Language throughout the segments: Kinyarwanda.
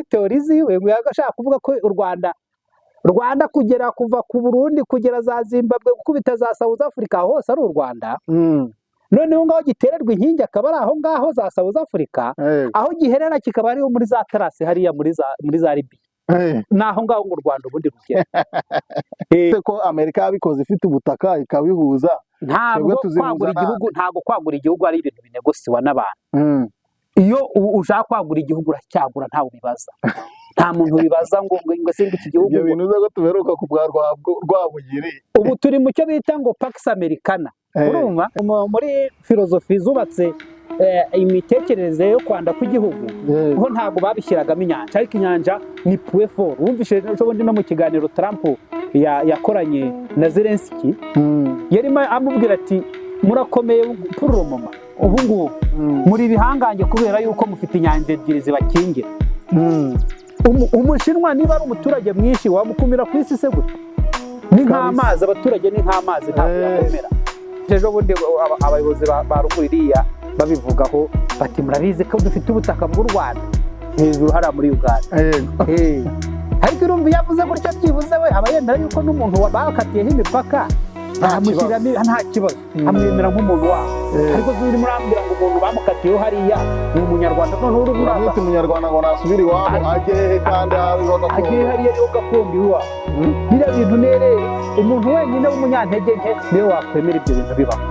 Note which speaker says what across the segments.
Speaker 1: teori ziwe ngo yagashaka kuvuga ko u Rwanda kugera kuva ku Burundi kugera za Zimbabwe gukubita za South Africa hose ari u Rwanda. Noneho ngaho gitererwa inkingi akaba ari aho ngaho za South Africa, aho giherera kikaba ariho muri za terasi hariya muri za Libya. Naho ngaho mu Rwanda ubundi rugera.
Speaker 2: Ko Amerika yabikoze ifite ubutaka ikabihuza.
Speaker 1: Ntabwo kwagura igihugu ari ibintu binegosiwa n'abantu. Iyo ushaka kwagura igihugu uracyagura ntawe bibaza. Nta muntu bibaza ngo singa iki gihugu.
Speaker 2: Ibyo bintu uzago tuberuka ku bwa Rwabugiri.
Speaker 1: Ubu turi mu cyo bita ngo Pax Americana. Urumva muri filozofi zubatse imitekerereze yo kwanda kw'igihugu ho ntabwo babishyiragamo inyanja, ariko inyanja ni point fort. Wumvise n'ubundi no mu kiganiro Trump yakoranye na Zelensky, yarimo amubwira ati murakomeye purumoma ubu ngubu muri bihangange kubera yuko mufite inyanja ebyiri zibakingira. Umushinwa niba ari umuturage mwinshi wamukumira ku isi se gute? Ni nk'amazi, abaturage ni nk'amazi ntabwo yakomera. Ejo bundi abayobozi ba ruguriya babivugaho bati murabizi ko dufite ubutaka bw'u Rwanda hejuru hariya muri Uganda. Ariko urumva yavuze gutyo byibuze we aba yemera yuko n'umuntu bakatiyeho imipaka bamushyiramo nta kibazo, amwemera nk'umuntu wabo. Ariko zuri murambwira ngo umuntu bamukatiyeho hariya ni umunyarwanda, none urubura
Speaker 2: ati umunyarwanda ngo nasubire iwabo ajye kandi
Speaker 1: ajye hariya yo gakondo iwabo. Biriya bintu nere umuntu wenyine w'umunyantege nke niwe wakwemera ibyo bintu bibaho.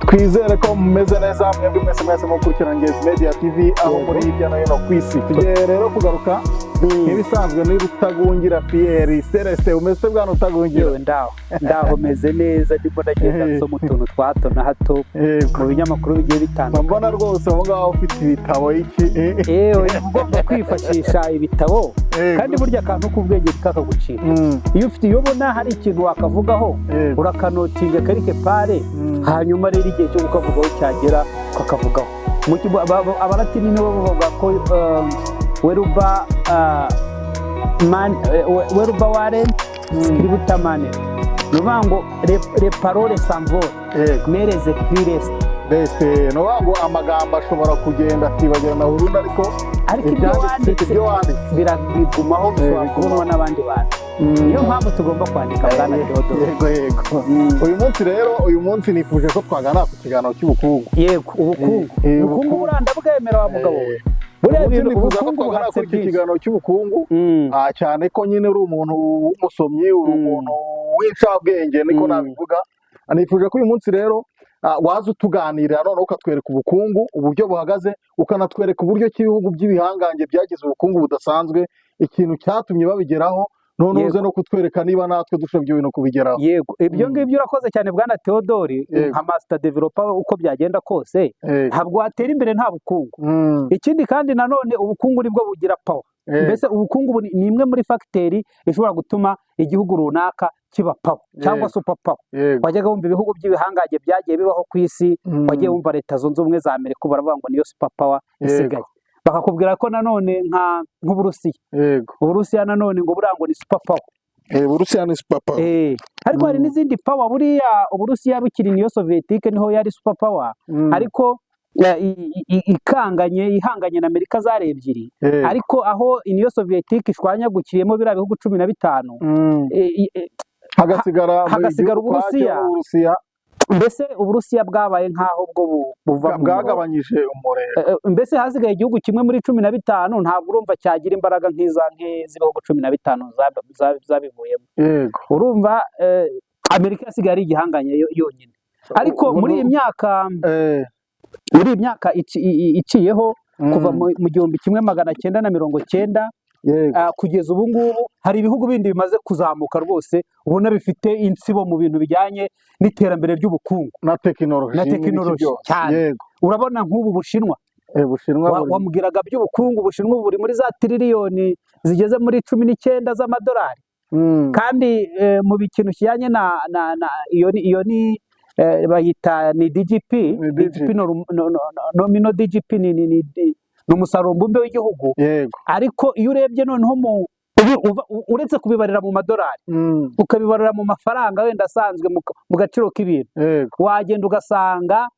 Speaker 2: Twizere ko mumeze neza mwebwe mwese mukurikirana Ngezi Media TV aho muri hirya no hino ku isi. Tugiye rero kugaruka nk'ibisanzwe ni Rutagungira Pierre Celestin. Umeze bwana Rutagungira?
Speaker 1: Ndaho meze neza, ndimo ndagenda nsoma utuntu twa hato na hato mu binyamakuru bigiye bitandukanye.
Speaker 2: Mbona rwose aho ngaho ufite ibitabo iki?
Speaker 1: Ugomba kwifashisha ibitabo kandi burya akantu k'ubwenge kakagucira. Iyo ubona hari ikintu wakavugaho urakanotinga karike pare, hanyuma rero igihe cyo kukavugaho cyagera ukakavugaho. Abaratini nibo bavuga ko weruba ware scributa mane, nuvuga ngo les paroles s'envolent mais les écrits restent.
Speaker 2: Nuvuga ngo amagambo ashobora kugenda akibagirana burundu, ariko
Speaker 1: ibyo wanditse birabigumaho, bishobora kubonwa n'abandi bantu. Niyo mpamvu tugomba kwandika bwana Theodore.
Speaker 2: Yego. Uyu munsi nifuje ko twagana ku kiganiro cy'ubukungu.
Speaker 1: Yego, ubukungu buranda bwemera wa mugabo we.
Speaker 2: Buriya bintu nifuza ko twagana ku kiganiro cy'ubukungu, cyane ko nyine uri umuntu w'umusomyi, uri umuntu w'incabwenge niko nabivuga. Nifuje ko uyu munsi rero waza utuganirira noneho ukatwereka ubukungu uburyo buhagaze, ukanatwereka uburyo cy'ibihugu by'ibihangange byagize ubukungu budasanzwe, ikintu cyatumye babigeraho, none uze no kutwereka niba natwe dushobye ibintu kubigeraho.
Speaker 1: Yego, ibyo ngibyo urakoze cyane bwana Theodore. Nka master developer uko byagenda kose ntabwo watera imbere nta bukungu. Ikindi kandi nanone ubukungu nibwo bugira power. Mbese ubukungu ni imwe muri facteri ishobora gutuma igihugu runaka kiba power cyangwa super power. Wajyaga wumva ibihugu by'ibihangaje byagiye bibaho ku isi, wagiye wumva Leta Zunze Ubumwe za Amerika baravuga ngo niyo super power isigaye. Bakakubwira ko nanone nk'Uburusiya. Uburusiya nanone ngo burango ni super power.
Speaker 2: Uburusiya ni super power.
Speaker 1: Ariko hari n'izindi power. Buriya Uburusiya bukiri niyo Soviétique niho yari super power, ariko ihanganye na Amerika zari ebyiri. Ariko aho niyo Soviétique ishwanyagukiriyemo biriya bihugu 15,
Speaker 2: hagasigara Uburusiya.
Speaker 1: Mbese Uburusiya bwabaye nk'aho bwo
Speaker 2: bwagabanyije umurego.
Speaker 1: Mbese hasigaye igihugu kimwe muri 15, ntabwo urumva cyagira imbaraga nk'izibihugu 15 zabivuyemo. Urumva Amerika yasigaye ari igihanganye yonyine. Ariko muri iyi myaka iciyeho kuva mu 1990 kugeza ubu ngubu, hari ibihugu bindi bimaze kuzamuka rwose, ubona bifite insibo mu bintu bijyanye n'iterambere ry'ubukungu
Speaker 2: na tekinoloji
Speaker 1: cyane. Urabona nk'ubu Bushinwa, wamubwiraga by'ubukungu, Bushinwa buri muri za triliyoni zigeze muri 19 z'amadolari. Kandi mu bikintu kijyanye iyo ni bayita ni DGP, nomino DGP ni umusaruro mbumbe w'igihugu. Ariko iyo urebye noneho uretse kubibarira mu madolari, ukabibarira mu mafaranga wenda asanzwe mu gaciro k'ibintu, wagenda ugasanga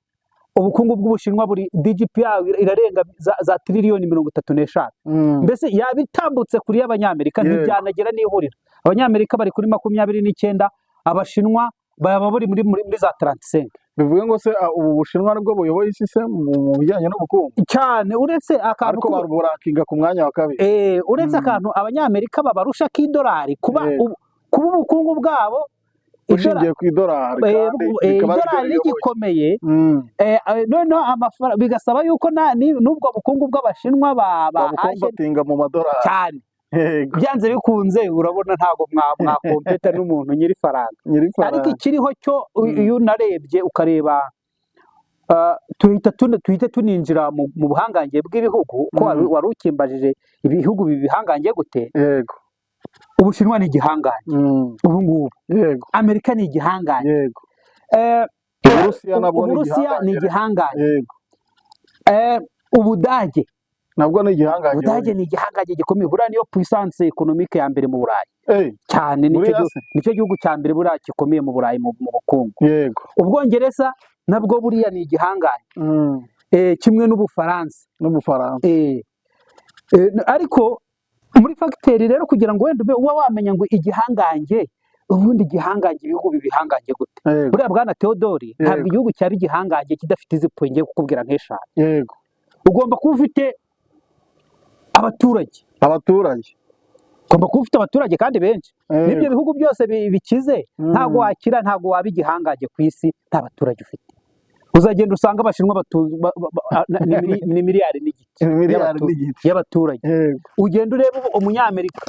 Speaker 1: ubukungu bw'Ubushinwa buri DGP irarenga za triliyoni 35. Mbese yabitambutse kuri y'Abanyamerika ntibyanagera n'ihurira. Abanyamerika bari kuri 29, Abashinwa baba bari muri za 35.
Speaker 2: Bivuga ngo se ubu Bushinwa nibwo buyoboye isi se mu bijyanye n'ubukungu
Speaker 1: cyane, uretse akantu
Speaker 2: ariko baruburakinga ku mwanya wa kabiri.
Speaker 1: Uretse akantu Abanyamerika babarusha k'idolari kuba ubukungu bwabo
Speaker 2: ushingiye ku idolari kandi
Speaker 1: idolari rigikomeye, noneho amafaranga bigasaba yuko n'ubwo bukungu bw'Abashinwa
Speaker 2: babukombatinga mu madolari
Speaker 1: cyane. Byanze bikunze urabona ntabwo mwakompeta n'umuntu nyiri faranga. Ariko ikiriho cyo iyo unarebye ukareba tuhita tuninjira mu buhangange bw'ibihugu ko wari ukimbajije ibihugu bibihangange gute.
Speaker 2: Yego,
Speaker 1: Ubushinwa ni igihangange ubu ngubu.
Speaker 2: Yego,
Speaker 1: Amerika ni igihangange.
Speaker 2: Yego,
Speaker 1: Uburusiya ni igihangange.
Speaker 2: Yego,
Speaker 1: Ubudage
Speaker 2: nabwo ni igihangange.
Speaker 1: Ubudage ni igihangange gikomeye, buriya niyo puissance économique ya mbere mu Burayi cyane, nicyo gihugu cya mbere buriya gikomeye mu Burayi mu bukungu.
Speaker 2: Yego,
Speaker 1: Ubwongereza nabwo buriya ni igihangange, kimwe n'Ubufaransa. Ariko muri fagiteri rero kugira ngo wenda uba wamenya ngo igihangange, ubundi igihangange ibihugu bibihangange gute. Buriya bwana Theodore, ntabwo igihugu cyaba igihangange kidafite izi point ngiye kukubwira nk'eshanu.
Speaker 2: Yego,
Speaker 1: ugomba kuba ufite abaturage, ugomba kuba ufite abaturage kandi benshi. N'ibyo bihugu byose bikize ntabwo wakira, ntabwo waba igihangange ku isi nta baturage ufite. Uzagenda usanga Abashinwa ni miliyari n'igice y'abaturage. Ugenda ureba Umunyamerika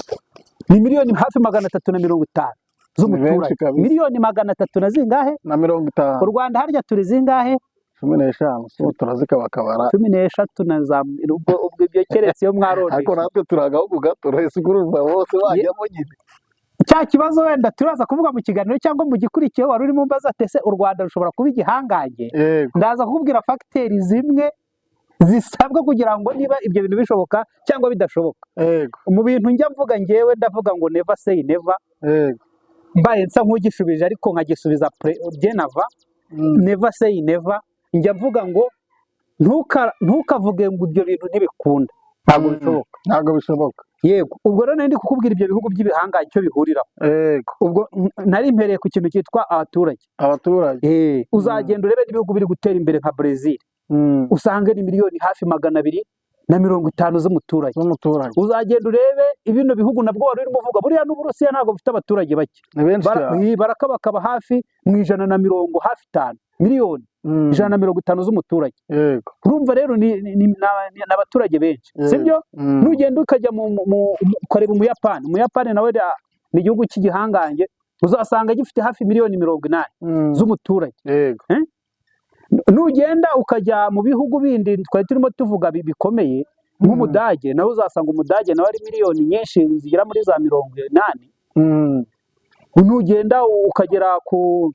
Speaker 1: ni miliyoni hafi 350 z'umuturage, miliyoni 300 na zingahe
Speaker 2: na 50.
Speaker 1: U Rwanda harya turi zingahe?
Speaker 2: 15. turazikabakabara
Speaker 1: 13 na za ubwo ibyo keretse yo mwarone.
Speaker 2: Ariko natwe turagaho gato rese kurumva bose bajyamo nyine.
Speaker 1: Cya kibazo wenda turaza kuvuga mu kiganiro cyangwa mu gikurikiye wari urimo mbaza atese u Rwanda rushobora kuba igihangange. Ndaza kukubwira fagiteri zimwe zisabwa kugira ngo niba ibyo bintu bishoboka cyangwa bidashoboka. Mu bintu njya mvuga ngewe ndavuga ngo never say never. Mbaye nsa nk'ugishubije ariko nkagisubiza bien avant. Never say never. Njya mvuga ngo ntukavuge ngo ibyo bintu ntibikunda.
Speaker 2: Ntabwo bishoboka.
Speaker 1: Yego, ubwo rero ndi kukubwira ibyo bihugu by'ibihangange icyo bihuriraho. Ubwo nari impereye ku kintu cyitwa abaturage. Uzagenda urebe n'ibihugu biri gutera imbere nka Brazil, usange ni miliyoni hafi 250 z'umuturage. Uzagenda urebe ibino bihugu nabwo wari urimo uvuga buriya n'Uburusiya ntabwo bifite abaturage bake, barakabakaba hafi mu 150 hafi 5 miliyoni 150 z'umuturage. Urumva rero ni abaturage benshi, sibyo? Nugenda ukajya ukareba Umuyapani nawe ni igihugu cy'igihangange, uzasanga gifite hafi miliyoni 80 z'umuturage. Nugenda ukajya mu bihugu bindi twari turimo tuvuga bikomeye nk'Umudage, nawe uzasanga Umudage nawe ari miliyoni nyinshi zigera muri za 80. Nugenda ukagera ku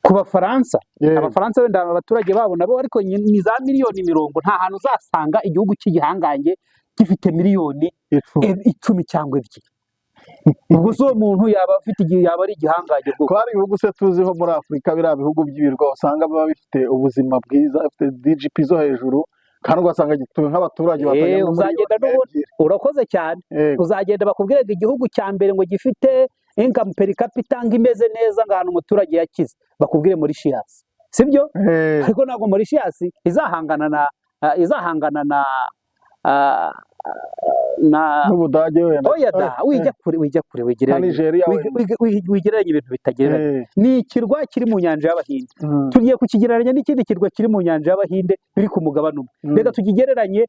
Speaker 1: Bafaransa, Abafaransa wenda abaturage babo nabo ariko ni za miliyoni 90. Nta hantu uzasanga igihugu cy'igihangange gifite miliyoni 10 cyangwa 2. Ubwo so umuntu yaba afite igihe yaba ari igihangange rwose.
Speaker 2: Kwari ibihugu se tuziho muri Afurika biriya bihugu by'ibirwa usanga baba bifite ubuzima bwiza, bifite DGP zo hejuru kandi ugasanga gituwe nk'abaturage batanye.
Speaker 1: Uzagenda n'ubundi urakoze cyane. Uzagenda bakubwira ngo igihugu cya mbere ngo gifite income per capita ngo imeze neza ngo ahantu umuturage yakize, bakubwire Mauritius, sibyo? Ariko ntabwo Mauritius izahangana na
Speaker 2: n'Ubudage wenda.
Speaker 1: Oya da, wijya kure wigereranya ibintu bitagereranye. Ni ikirwa kiri mu nyanja y'Abahinde. Tugiye kukigereranya n'ikindi kirwa kiri mu nyanja y'Abahinde biri ku mugabane umwe. Reka tukigereranye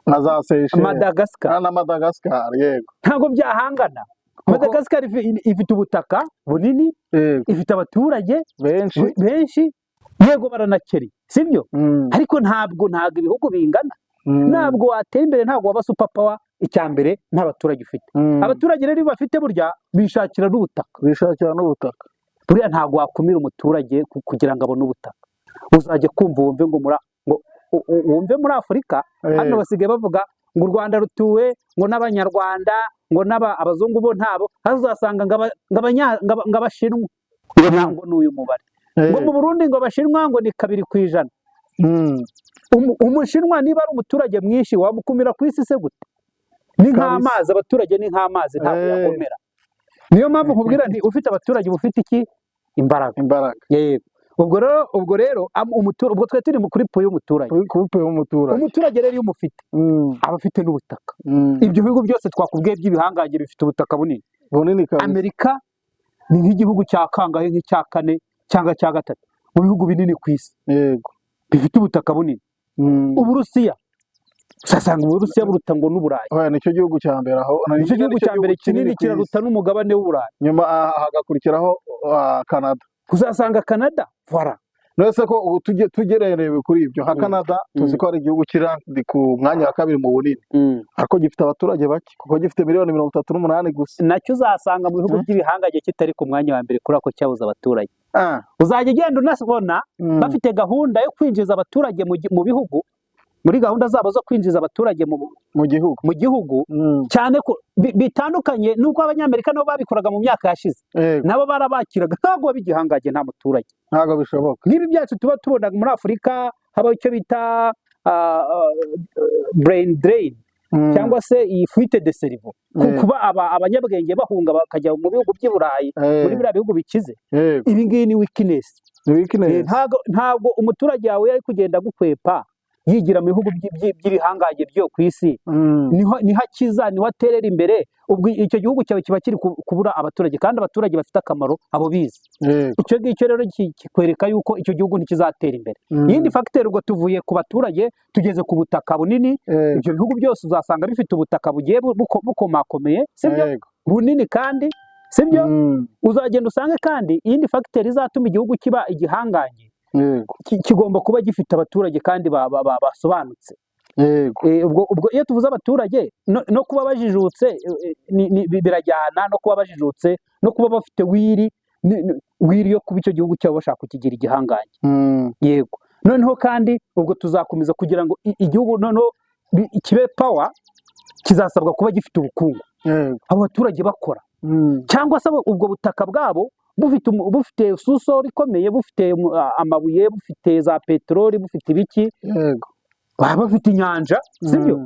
Speaker 2: na za Seychelles,
Speaker 1: Madagascar.
Speaker 2: Na Madagascar, yego.
Speaker 1: Ntabwo byahangana. Madagascar ifite ubutaka bunini, ifite abaturage benshi, yego baranakeri, sibyo? Ariko ntabwo ibihugu bingana. Ntabwo watera imbere, ntabwo waba super power icya mbere nta baturage ufite. Abaturage rero bafite burya bishakira n'ubutaka. Buriya ntabwo wakumira umuturage kugira ngo abone ubutaka. Uzajya kumva wumve muri Afurika hano basigaye bavuga ngo u Rwanda rutuwe ngo n'Abanyarwanda ngo abazungu bo ntabo, uzasanga ngo Abashinwa. Ntabwo n'uyu mubare ngo mu Burundi ngo abashinwa ngo ni 2%. Umushinwa niba ari umuturage mwinshi wamukumira ku isi se gute? Ni nk'amazi, abaturage ni nk'amazi ntabwo yakomera. Niyo mpamvu nkubwira nti ufite abaturage bufite iki? Imbaraga. Yego. Ubwo rero ubwo twe turi kuri po y'umuturage. Umuturage rero iyo umufite aba afite n'ubutaka. Ibyo bihugu byose twakubwiye by'ibihangange bifite ubutaka bunini. Amerika ni nk'igihugu cya kangahe, nk'icya 4 cyangwa cya 3 mu bihugu binini ku isi. Yego. Bifite ubutaka bunini. Uburusiya usasanga Uburusiya buruta ngo n'Uburayi.
Speaker 2: Nicyo gihugu cya mbere aho.
Speaker 1: Nicyo gihugu cya mbere kinini kiraruta n'umugabane w'Uburayi.
Speaker 2: Nyuma hagakurikiraho Canada.
Speaker 1: Uzasanga Canada voilà.
Speaker 2: Nose ko tugererewe kuri ibyo nka Canada tuzi ko ari igihugu kirandi ku mwanya wa 2 mu bunini. Ariko gifite abaturage bake kuko gifite miliyoni 38 gusa.
Speaker 1: Nacyo uzasanga mu bihugu by'ibihangange kitari ku mwanya wa mbere kuri ako cyabuza abaturage. Uzajya ugenda unasubona bafite gahunda yo kwinjiza abaturage mu bihugu, muri gahunda zabo zo kwinjiza abaturage mu gihugu cyane ko bitandukanye nuko abanyamerika nabo babikoraga mu myaka yashize. Nabo barabakiraga ntabwo bigihangaje nta muturage.
Speaker 2: Ntabwo bishoboka.
Speaker 1: Nibi byacu tuba tubona muri Afurika haba icyo bita brain drain cyangwa se iyi fuite de cerveau. Kuba abanyabwenge bahunga bakajya mu bihugu by'i Burayi muri biriya bihugu bikize. Ibi ngibi ni weakness. Ntabwo umuturage yawe yari kugenda gukwepa yigira mu bihugu by'ibihangange byo ku isi, niho akiza, niho aterera imbere. Ubwo icyo gihugu cyawe kiba kiri kubura abaturage, kandi abaturage bafite akamaro abo bize. Icyo ngicyo rero kikwereka yuko icyo gihugu ntikizatera imbere. Iyindi facteur ubwo tuvuye ku baturage tugeze ku butaka bunini. Ibyo bihugu byose uzasanga bifite ubutaka bugiye bukomakomeye, sibyo bunini kandi sibyo. Uzagenda usange kandi iyindi facteur izatuma igihugu kiba igihangange kigomba kuba gifite abaturage kandi basobanutse. Ubwo iyo tuvuze abaturage no kuba bajijutse birajyana, no kuba bajijutse no kuba bafite wiri yo kuba icyo gihugu cyabo bashaka kukigira igihangange. Yego. Noneho kandi ubwo tuzakomeza kugira ngo igihugu noneho kibe power, kizasabwa kuba gifite ubukungu, abo baturage bakora, cyangwa se ubwo butaka bwabo bufite susori ikomeye, bufite amabuye, bufite za peteroli, bufite ibiki, baba bafite inyanja, sibyo?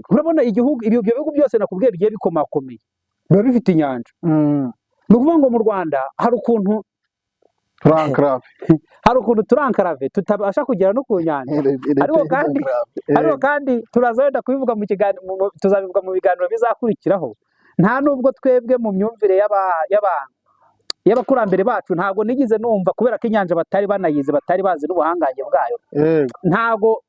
Speaker 1: Urabona ibyo bihugu byose nakubwiye bigiye bikomakomeye biba bifite inyanja. Ni ukuvuga ngo mu Rwanda hari ukuntu turankarave tutabasha kugera no ku nyanja. Ariko kandi turaza wenda kubivuga mu kiganiro, tuzabivuga mu biganiro bizakurikiraho. Nta nubwo twebwe mu myumvire y'abakurambere bacu ntabwo nigize numva, kubera ko inyanja batari banayize, batari bazi n'ubuhangange bwayo. Ntago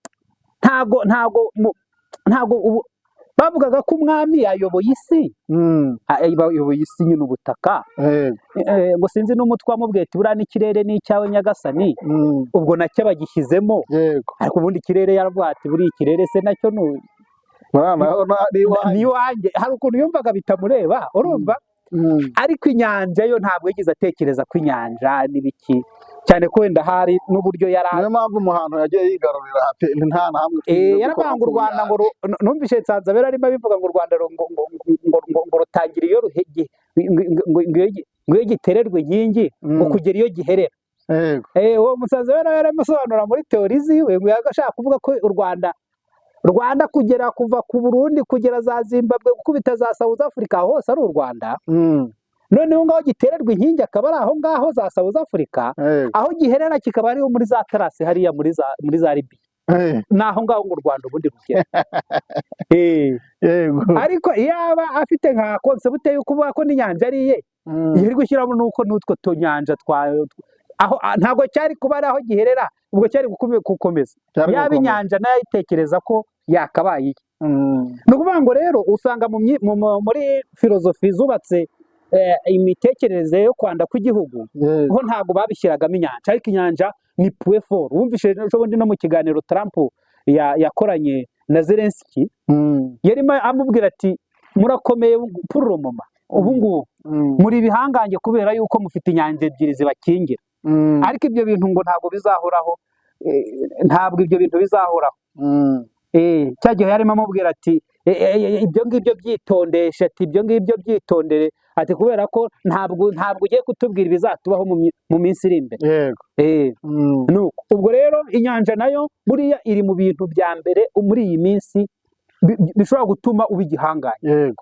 Speaker 1: bavugaga ko umwami yayoboye isi, bayoboye isi nyine ubutaka. Ngo sinzi n'umutwe wamubwiye ati buriya n'ikirere ni icyawe nyagasani, ubwo nacyo bagishyizemo. Ariko ubundi ikirere yaravuga ati buriya ikirere se nacyo ni iwanjye. Hari ukuntu yumvaga bitamureba, urumva. Ariko inyanja yo ntabwo yigeze atekereza ko inyanja n'ibiki, cyane ko wenda hari n'uburyo
Speaker 2: niyo mpamvu umuhantu yagiye yigarurira nta hamwe.
Speaker 1: Yarabanga u Rwanda ngo numvise Nsanzabera arimo bivuga ngo u Rwanda ngo rutangira iyo ngo gitererwe inkingi ngo kugera iyo giherera. Uwo Nsanzabera yaramusobanura muri teori ziwe, ngo yagashaka kuvuga ko u Rwanda kugera kuva ku Burundi kugera za Zimbabwe gukubita za South Africa hose ari u Rwanda. Noneho ngaho gitererwa inkingi akaba ari aho ngaho za South Africa, aho giherera kikaba ariho muri za terasi hariya muri za Libya. Naho ngaho ngo u Rwanda ubundi rugera. Ariko iyaba afite nka concept yo kuvuga ko n'inyanja ari iye, yari gushyiramo nuko n'utwo tunyanja aho ntabwo cyari kuba ari aho giherera, ubwo cyari gukomeza. Yaba inyanja nayo ayitekereza ko yakabaye. Ni ukuvuga ngo rero usanga muri filozofi zubatse imitekerereze yo kwanda kw'igihugu ho ntabwo babishyiragamo inyanja, ariko inyanja ni point fort. Wumvise ubundi no mu kiganiro Trump yakoranye na Zelensky, yarimo amubwira ati murakomeye purumoma ubu ngubu muri bihangange kubera yuko mufite inyanja ebyiri zibakingira. Ariko ibyo bintu ngo ntabwo bizahoraho, ntabwo ibyo bintu bizahoraho. Cyagihe yarimo amubwira ati ibyo ngibyo byitondeshe, ati ibyo ngibyo byitondere, ati kubera ko ntabwo ugiye kutubwira ibizatubaho mu minsi iri imbere. Nuko ubwo rero inyanja nayo buriya iri mu bintu bya mbere muri iyi minsi bishobora gutuma uba igihangange.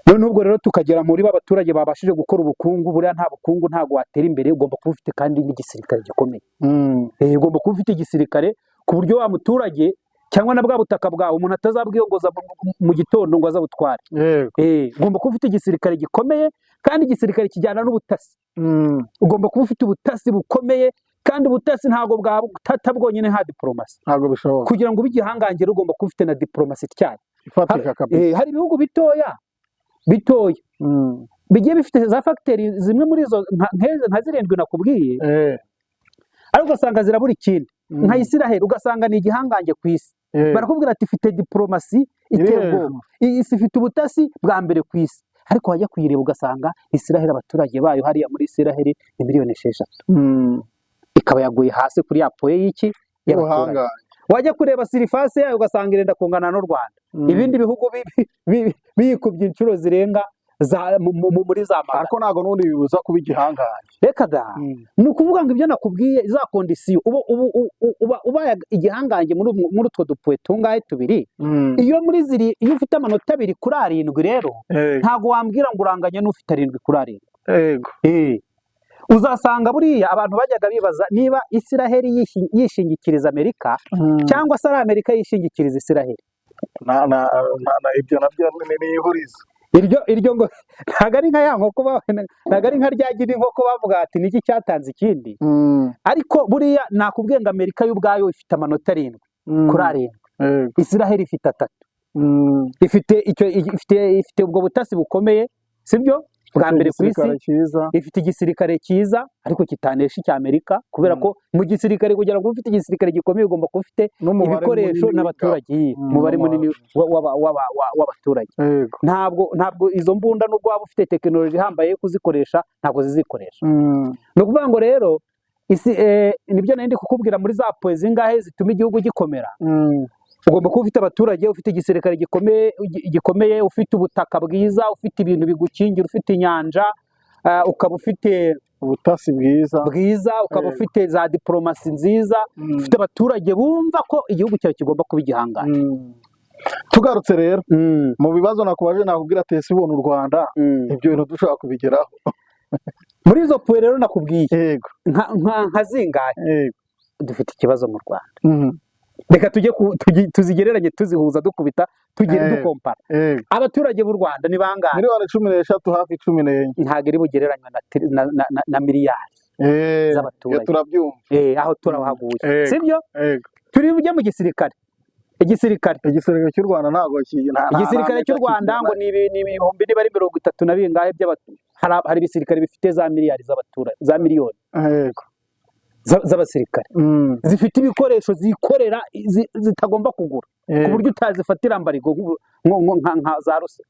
Speaker 1: None ubwo rero tukagera muri abaturage babashije gukora ubukungu, buriya nta bukungu ntabwo watera imbere, ugomba kuba ufite kandi n'igisirikare gikomeye. Ugomba kuba ufite igisirikare ku buryo wa muturage cyangwa na bwa butaka bwawe umuntu atazabwiyogoza mu gitondo ngo azabutware. Ugomba kuba ufite igisirikare gikomeye kandi igisirikare kijyana n'ubutasi. Ugomba kuba ufite ubutasi bukomeye kandi ubutasi ntabwo bwatata bwonyine nta diplomasi.
Speaker 2: Ntabwo bishoboka.
Speaker 1: Kugira ngo ube igihangange ugomba kuba ufite na diplomasi ityaye. Hari ibihugu bitoya bigiye bifite za fagiteri zimwe muri izo nka 7 nakubwiye, ariko ugasanga zirabura ikindi. Nka Isiraheli ugasanga ni igihangange ku isi, barakubwira ati ifite diplomasi iteye ubwoba, isi ifite ubutasi bwa mbere ku isi, ariko wajya kuyireba ugasanga Isiraheli abaturage bayo hariya muri Isiraheli ni 6,000,000, ikaba yaguye hasi kuri ya poye y'iki y'abaturage. Wajya kureba sirifase yayo ugasanga irenda kungana n'u Rwanda. Ibindi bihugu biyikubye inshuro zirenga muri za magana.
Speaker 2: Ariko ntabwo n'ubundi bibuza kuba igihangange.
Speaker 1: Reka da, ni ukuvuga ngo ibyo nakubwiye za kondisiyo uba igihangange muri utwo dupuwe tungahe tubiri. Iyo ufite amanota 2 kuri 7 rero ntabwo wambwira ngo uranganye n'ufite 7 kuri 7. Uzasanga buriya abantu bajyaga bibaza niba Isiraheli yishingikiriza Amerika cyangwa se ari Amerika yishingikiriza Isiraheli.
Speaker 2: Ibyo nabyo ni ihurizo.
Speaker 1: Iryo ngo ntabwo ari nka ya nkoko, ntabwo ari nka ryagira inkoko bavuga ati niki cyatanze ikindi. Ariko buriya nakubwiye ngo Amerika y'ubwayo ifite amanota 7 kuri 7. Isiraheli ifite 3. Ifite ubwo butasi bukomeye, sibyo? Bwa mbere ku isi ifite igisirikare cyiza ariko kitanesha icya Amerika, kubera ko mu gisirikare kugira ngo ufite igisirikare gikomeye ugomba kuba ufite ibikoresho n'abaturage, umubare munini w'abaturage. Ntabwo izo mbunda nubwo waba ufite tekinoloji ihambaye yo kuzikoresha ntabwo zizikoresha. Ni ukuvuga ngo rero nibyo nari ndi kukubwira muri za poe zingahe zituma igihugu gikomera. Ugomba kuba ufite abaturage, ufite igisirikare gikomeye, ufite ubutaka bwiza, ufite ibintu bigukingira, ufite inyanja, ukaba ufite
Speaker 2: ubutasi
Speaker 1: bwiza, ukaba ufite za diplomasi nziza, ufite abaturage bumva ko igihugu cyawe kigomba kuba igihangange.
Speaker 2: Tugarutse rero mu bibazo nakubaje, nakubwira ati ese ubona u Rwanda ibyo bintu dushobora kubigeraho
Speaker 1: muri izo poe rero nakubwiye nka zingahe dufite ikibazo mu Rwanda. Reka tuzigereranye, tuzihuza, dukubita, dukompara. Abaturage b'u Rwanda ni bangahe?
Speaker 2: Miliyoni 13, hafi 14.
Speaker 1: Ntabwo iri bugereranywa na miliyari z'abaturage.
Speaker 2: Turabyumva.
Speaker 1: Aho turahaguye, sibyo? Turi bujye mu gisirikare. Igisirikare
Speaker 2: cy'u Rwanda ntabwo
Speaker 1: igisirikare cy'u Rwanda ngo ni ibihumbi niba ari 30 na bingahe hari ibisirikare bifite za miliyari z'abaturage, za miliyoni z'abasirikare zifite ibikoresho zikorera zitagomba kugura, ku buryo utazifatira mbarigo nka za Rusiya.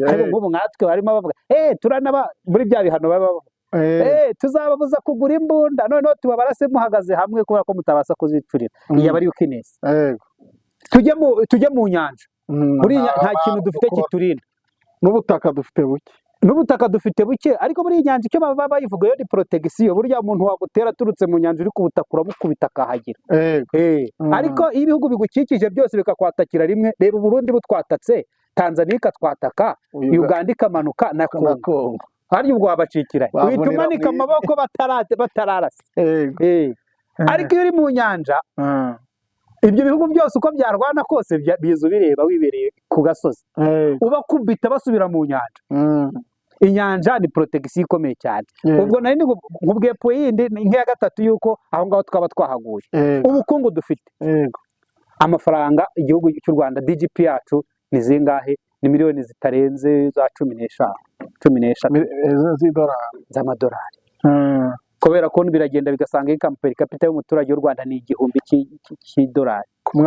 Speaker 1: Ariko nk'ubu nkatwe barimo bavuga turanaba muri bya bihano baba tuzababuza kugura imbunda, noneho tubabarase muhagaze hamwe kubera ko mutabasha kuzicurira. Iyi aba ari ukinesi. Tujye mu nyanja, buriya nta kintu dufite kiturinda. N'ubutaka dufite buke, ariko muri iyi nyanja icyo baba bayivuga yo ni protection. Burya umuntu wagutera aturutse mu nyanja uri kubutaka uramukubita akahagira. Ariko iyo ibihugu bigukikije byose bikakwatakira rimwe, reba Burundi butwatatse, Tanzania ikatwataka, Uganda ikamanuka na Kongo, hari ubwo wabacikira uhita umanika amaboko batararasa. Ariko iyo uri mu nyanja ibyo bihugu byose uko byarwana kose biza ubireba wibereye ku gasozi, ubakubita basubira mu nyanja. Inyanja ni protection ikomeye cyane. Ubwo nari nkubwiye po yindi nk'iya gatatu yuko aho ngaho twaba twahaguye. Ubukungu dufite, amafaranga igihugu cy'u Rwanda DGP yacu ni zingahe? Ni miliyoni zitarenze za 15 z'amadolari. Kubera ko biragenda bigasanga income per capita y'umuturage w'u Rwanda ni 1,000 cy'idolari ku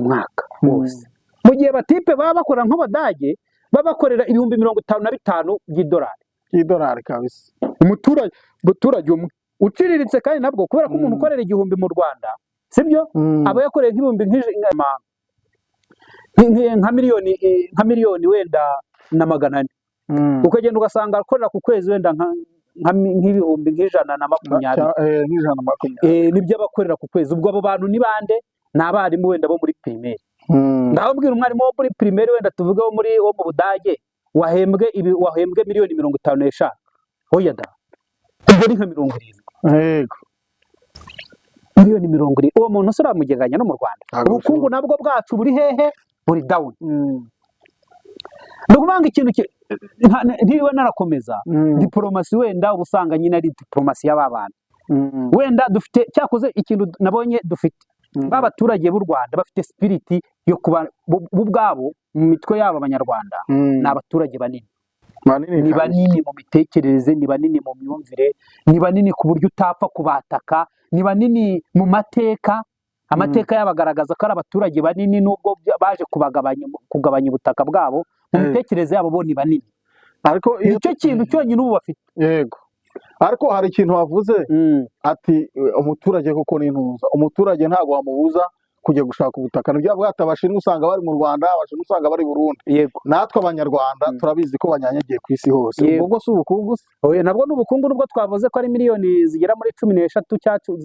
Speaker 1: mwaka wose. Mu gihe batipe baba bakora nk'Abadage babakorera 55,000 by'idolari kabisa. Umuturage uciriritse kandi nabwo kubera ko umuntu ukorera 1,000 mu Rwanda, sibyo? Aba yakoreye nk'ibihumbi nka miliyoni wenda na 400. ukagenda ugasanga akorera ku kwezi wenda nk'ibihumbi nk'Ijana na 20 nibyo abakorera ku kwezi. Ubwo abo bantu ni bande? Ni abarimu wenda bo muri primaire. Ndababwira umwarimu wo muri primaire wenda tuvuge wo mu Budage wahembwe miliyoni 55. Oya da, ubwo ni nka 70.
Speaker 2: Yego,
Speaker 1: miliyoni 70. Uwo muntu usura amugeganya no mu Rwanda. Ubukungu nabwo bwacu buri hehe? Buri down. Ndumanga ikintu ntiwe narakomeza diplomasi wenda ubusanga nyine ari diplomasi y'ababana. Wenda dufite cyakoze ikintu nabonye dufite babaturage b'u Rwanda bafite spirit yo kuba ubwabo mu mitwe yabo abanyarwanda ni abaturage banini. Ni banini mu mitekerereze, ni banini mu myumvire, ni banini ku buryo utapfa kubataka, ni banini mu mateka. Amateka yabagaragaza ko ari abaturage banini nubwo baje kugabanya ubutaka bwabo, mu mitekerereze yabo bo ni banini. Ariko icyo kintu cyonyine ubu bafite.
Speaker 2: Yego, ariko hari ikintu wavuze ati umuturage koko ni intuza. Umuturage ntabwo wamubuza kujya gushaka ubutaka. Nibyo bwata abashinwa usanga bari mu Rwanda, abashinwa usanga bari Burundi.
Speaker 1: Yego,
Speaker 2: natwe abanyarwanda turabizi ko banyanyagiye ku isi hose. Ubwo si ubukungu se?
Speaker 1: Oya, nabwo ni ubukungu nubwo twavuze ko ari miliyoni zigera muri 13 cyacu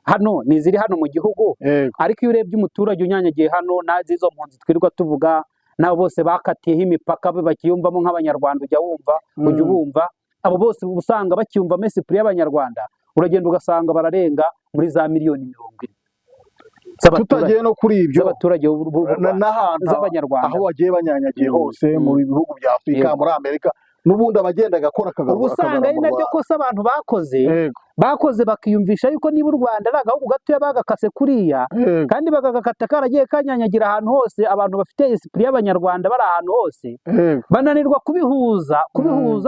Speaker 1: hano ni ziri hano mu gihugu. Ariko iyo urebye umuturage unyanyagiye hano nazizo mpunzi twirirwa tuvuga nabo bose bakatiyeho imipaka bakiyumvamo nk'abanyarwanda, ujya ubumva abo bose usanga bakiyumva mesipuri y'abanyarwanda, uragenda ugasanga bararenga muri za miliyoni 20.
Speaker 2: Tutagiye no kuri ibyo
Speaker 1: z'abaturage
Speaker 2: n'ahantu
Speaker 1: z'abanyarwanda
Speaker 2: aho bagiye banyanyagiye hose mu bihugu bya Afurika, muri Amerika n'ubundi abagenda agakora akagaruka.
Speaker 1: Ubusanga ari naryo kosa abantu bakoze bakiyumvisha yuko niba u Rwanda ari agahugu gatoya bagakase kuriya kandi bagagakata karagiye kanyanyagira ahantu hose. Abantu bafite esprit y'abanyarwanda bari ahantu hose bananirwa kubihuza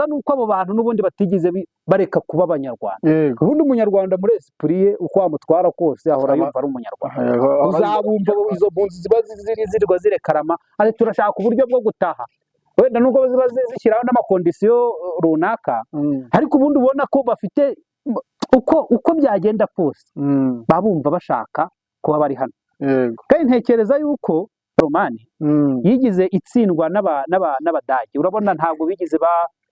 Speaker 1: nuko abo bantu n'ubundi batigize bareka kuba abanyarwanda. Ubundi umunyarwanda muri esprit ye uko wamutwara kose ahora yumva ari umunyarwanda. Uzabumva izo mpunzi ziba zirirwa zirekarama ati turashaka uburyo bwo gutaha, wenda nubwo ziba zishyiraho n'amakondisiyo runaka, ariko ubundi ubona ko bafite uko byagenda kose babumva bashaka kuba bari hano. Kandi ntekereza yuko Romani yigize itsindwa n'Abadage. Urabona ntabwo bigize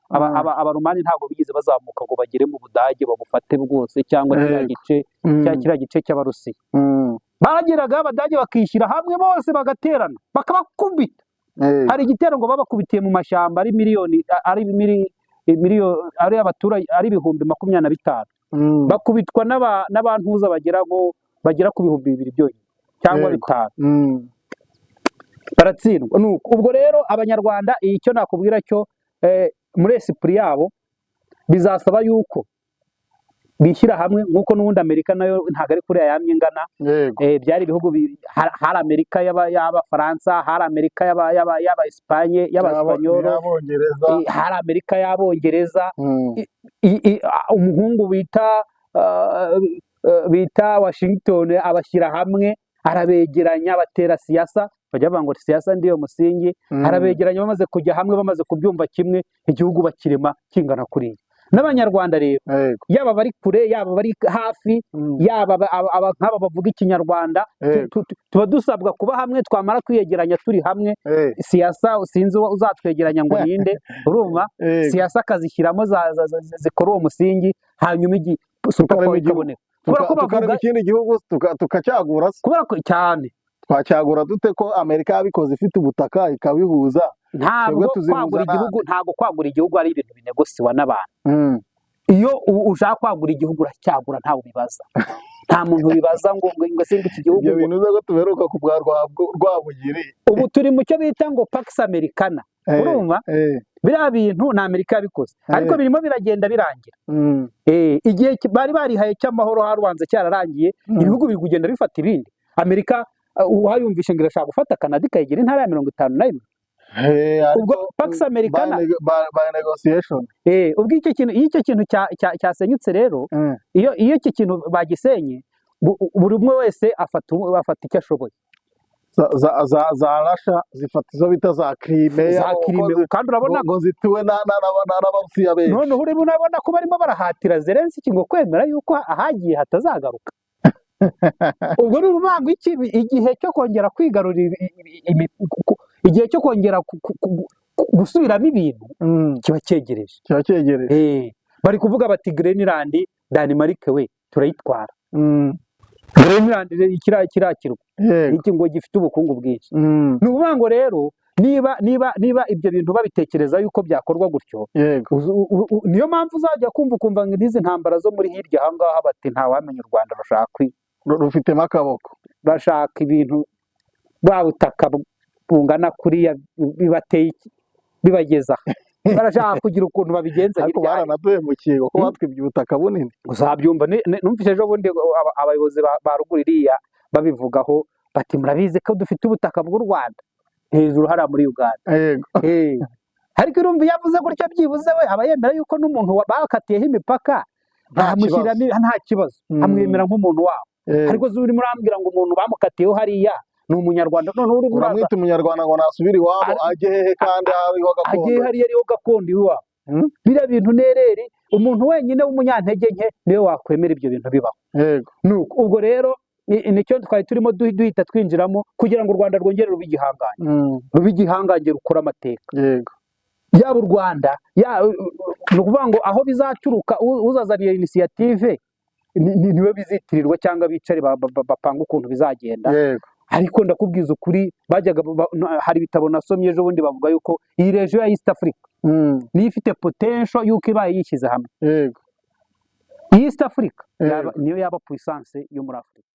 Speaker 1: Abaromani ntabwo bigize bazamuka ngo bagere mu Budage babufate bwose, cyangwa kiriya gice cy'Abarusiya. Bageraga Abadage bakishyira hamwe bose bagaterana bakabakubita. Hari igitero ngo babakubitiye mu mashyamba ari abaturage ari ibihumbi 25. Bakubitwa n'abantuza bagera ku bihumbi 2 byonyine cyangwa 5. Baratsindwa. Ubwo rero abanyarwanda icyo nakubwira cyo muri esprit yabo bizasaba yuko bishyira hamwe nk'uko n'ubundi Amerika nayo ntabwo ari kure yamye ingana. Byari ibihugu hari Amerika y'Abafaransa, hari Amerika y'aba Espanye, y'Abanyoro, hari Amerika y'Abongereza. Umuhungu bita Washington abashyira hamwe, arabegeranya batera siasa, bajya bavuga ngo siasa ndiyo musingi. Arabegeranya bamaze kujya hamwe, bamaze kubyumva kimwe, igihugu bakirema kingana kuriya. N'abanyarwanda rero yaba bari kure yaba bari hafi, yaba nk'aba bavuga ikinyarwanda, tuba dusabwa kuba hamwe. Twamara kwiyegeranya turi hamwe, siasa sinzi uzatwegeranya ngo ninde, urumva siasa akazishyiramo zikora uwo musingi, hanyuma super ikaboneka.
Speaker 2: Tukareba ikindi gihugu tukacyagura,
Speaker 1: kubera ko cyane
Speaker 2: twacyagura dute ko Amerika yabikoze ifite ubutaka ikabihuza.
Speaker 1: Ntabwo kwagura igihugu ari ibintu binegosiwa n'abantu. Iyo ushaka kwagura igihugu uracyagura, ntawe ubibaza. Nta muntu bibaza ngo simba iki gihugu.
Speaker 2: Ibyo bintu uza tuberuka ku bwa Rwabugiri.
Speaker 1: Ubu turi mu cyo bita ngo Pax Americana. Urumva biriya bintu na Amerika yabikoze, ariko birimo biragenda birangira. Igihe bari barihaye cy'amahoro harubanza cyararangiye, ibihugu biri kugenda bifata ibindi. Amerika uhayumvishe ngo irashaka gufata Canada ikayigira intara ya 51. Ubwo Pax Americana
Speaker 2: by negotiation.
Speaker 1: Ubwo icyo kintu cyasenyutse rero, iyo icyo kintu bagisenye, buri umwe wese afata icyo ashoboye.
Speaker 2: za Russia zifata izo bita za Crimea,
Speaker 1: kandi urabona
Speaker 2: ngo zituwe n'Abarusiya benshi.
Speaker 1: None urabona ko barimo barahatira Zelensky ngo kwemera yuko ahagiye hatazagaruka. Ubwo ni urubanga igihe cyo kongera kwigarurira, igihe cyo kongera gusubiramo ibintu kiba cyegereje bari kuvuga bati Greenland Denmark we turayitwara Greenland kiriya kirwa iki ngo gifite ubukungu bwinshi ni ukuvuga ngo rero niba ibyo bintu babitekereza yuko byakorwa gutyo niyo mpamvu uzajya kumva ngo n'izi ntambara zo muri hirya aha ngaha bati ntawamenya u Rwanda
Speaker 2: rufitemo akaboko
Speaker 1: bashaka ibintu bwa butaka bungana kuriya bibateye bibageza barashaka kugira ukuntu babigenza
Speaker 2: ariko baranaduhemukiye kuko batwibye ubutaka bunini
Speaker 1: uzabyumva numvise ejo bundi abayobozi ba ruguru iriya babivugaho bati murabizi ko dufite ubutaka bw'u Rwanda hejuru hariya muri Uganda ariko urumva iyo avuze gutyo byibuze we aba yemera yuko n'umuntu bakatiyeho imipaka nta kibazo amwemera nk'umuntu wabo ariko zo urimo urambwira ngo umuntu bamukatiyeho hariya ni umunyarwanda none uri
Speaker 2: uramwita umunyarwanda ngo nasubire iwabo ajye hehe kandi hariho gakondo
Speaker 1: ajye hariya ariho gakondo iwabo biriya bintu nereri umuntu wenyine w'umunyantege nke niwe wakwemera ibyo bintu bibaho nuko ubwo rero nicyo twari turimo duhita twinjiramo kugira ngo u Rwanda rwongere rube igihangange rukora amateka yaba u Rwanda ni ukuvuga ngo aho bizaturuka uzazaniye inisiyative niwe bizitirirwa cyangwa bicare bapanga ukuntu bizagenda ariko ndakubwiza ukuri bajyaga hari ibitabo nasomye ejo bundi bavuga yuko iyi region ya East Africa niyo ifite potential yuko ibaye yishyize hamwe East Africa niyo yaba puissance yo muri Africa